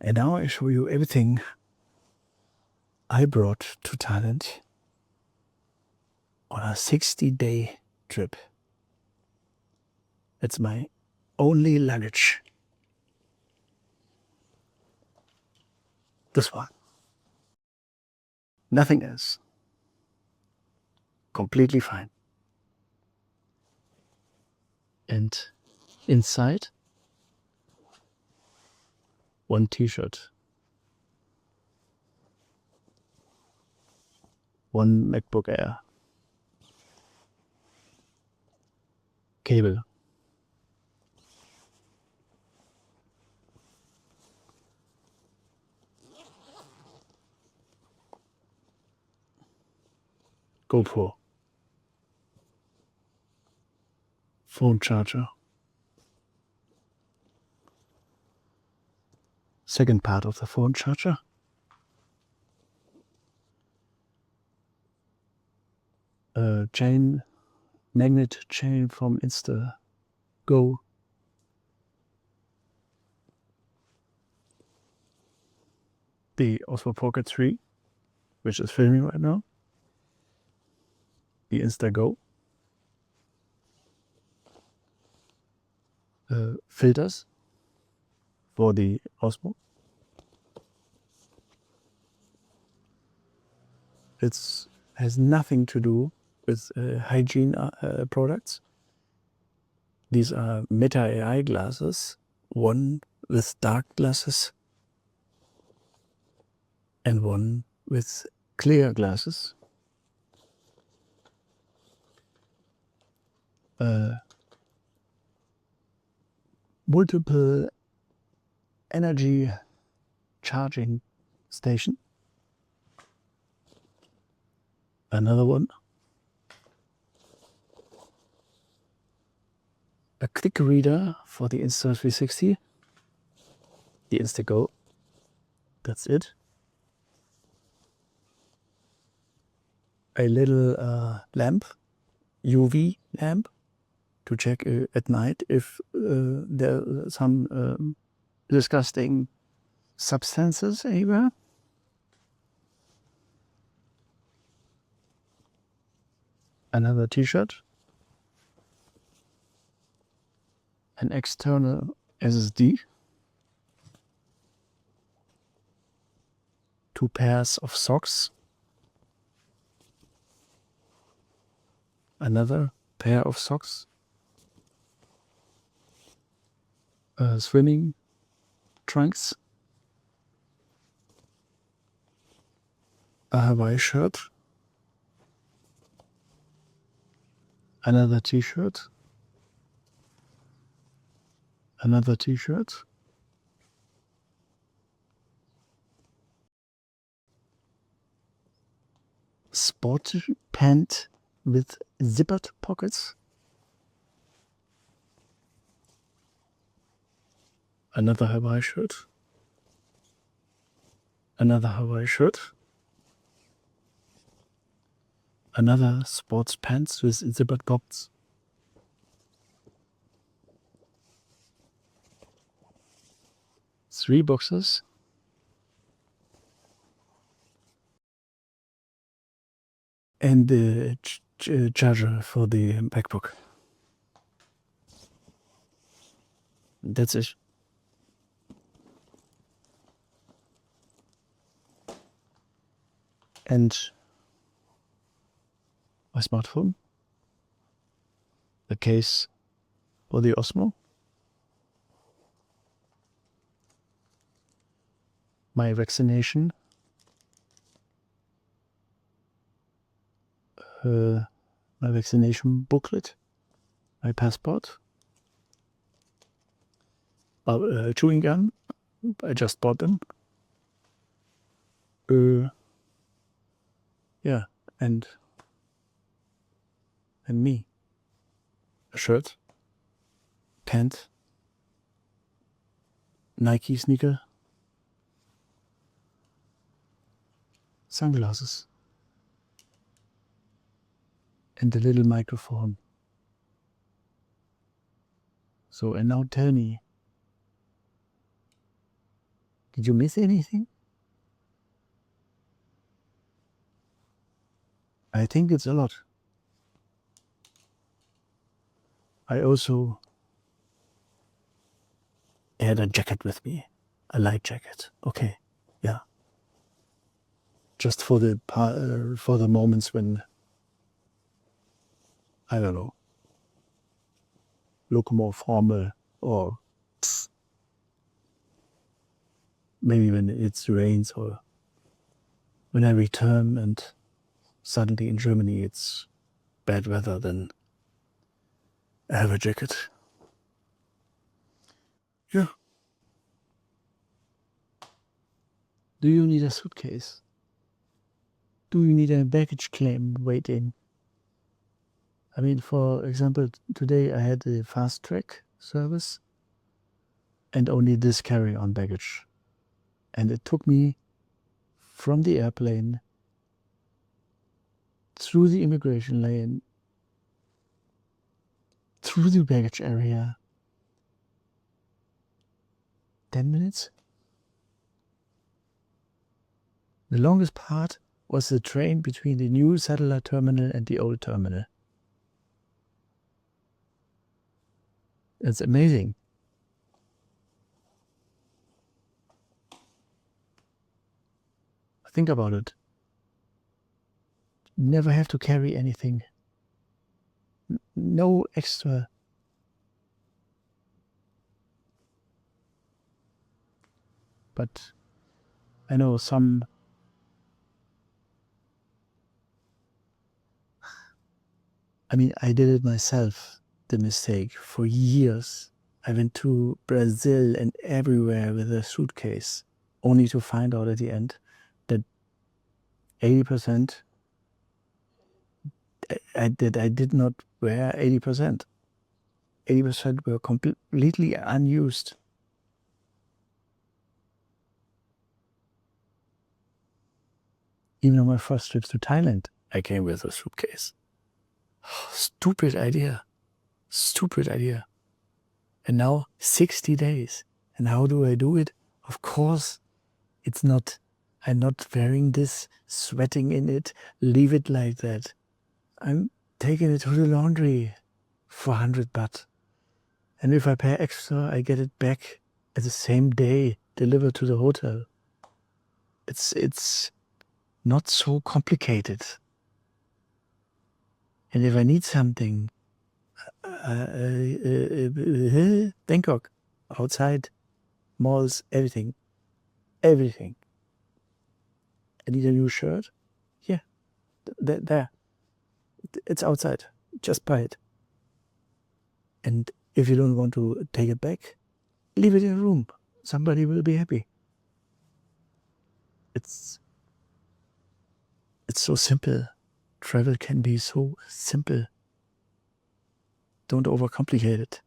And now I show you everything I brought to Thailand on a 60-day trip. It's my only luggage. This one. Nothing else. Completely fine. And inside, one t-shirt, one MacBook Air, cable, GoPro, phone charger, second part of the phone charger, chain, magnet chain from Insta Go, the Osmo Pocket 3, which is filming right now, the Insta Go, filters for the Osmo. It has nothing to do with hygiene products. These are Meta AI glasses, one with dark glasses and one with clear glasses. Multiple energy charging station. Another one. A quick reader for the Insta360. The Insta-Go. That's it. A little lamp, UV lamp, to check at night if there are some disgusting substances anywhere. Another t-shirt. An external SSD. 2 pairs of socks. Another pair of socks. Swimming trunks. A Hawaii shirt. Another t-shirt. Another t-shirt. Sport pant with zippered pockets. Another Hawaii shirt. Another Hawaii shirt. Another sports pants with zippered pockets. Three boxes. And the charger for the MacBook. That's it. And my smartphone. The case for the Osmo. My vaccination. My vaccination booklet. My passport. Chewing gum. I just bought them. Yeah, and me. A shirt. Pant. Nike sneaker. Sunglasses. And a little microphone. So, and now tell me, Did you miss anything? I think it's a lot. I also had a jacket with me, a light jacket. Okay, yeah. Just for the moments when, I don't know, look more formal, or maybe when it rains, or when I return and suddenly in Germany it's bad weather, then I have a jacket. Yeah. Do you need a suitcase? Do you need a baggage claim waiting? I mean, for example, today I had the fast track service and only this carry-on baggage. And it took me from the airplane through the immigration lane, through the baggage area, 10 minutes. The longest part was the train between the new satellite terminal and the old terminal. It's amazing. Think about it. Never have to carry anything. No extra. But I know some. I mean, I did it myself, the mistake, for years. I went to Brazil and everywhere with a suitcase, only to find out at the end that 80% I did not wear 80%. 80% were completely unused. Even on my first trips to Thailand, I came with a suitcase. Stupid idea. Stupid idea. And now 60 days. And how do I do it? Of course, it's not, I'm not wearing this, sweating in it, leave it like that. I'm taking it to the laundry for 100 baht. And if I pay extra, I get it back at the same day, delivered to the hotel. It's not so complicated. And if I need something, Bangkok, outside, malls, everything. Everything. I need a new shirt. Yeah, there. It's outside. Just buy it. And if you don't want to take it back, leave it in a room. Somebody will be happy. It's so simple. Travel can be so simple. Don't overcomplicate it.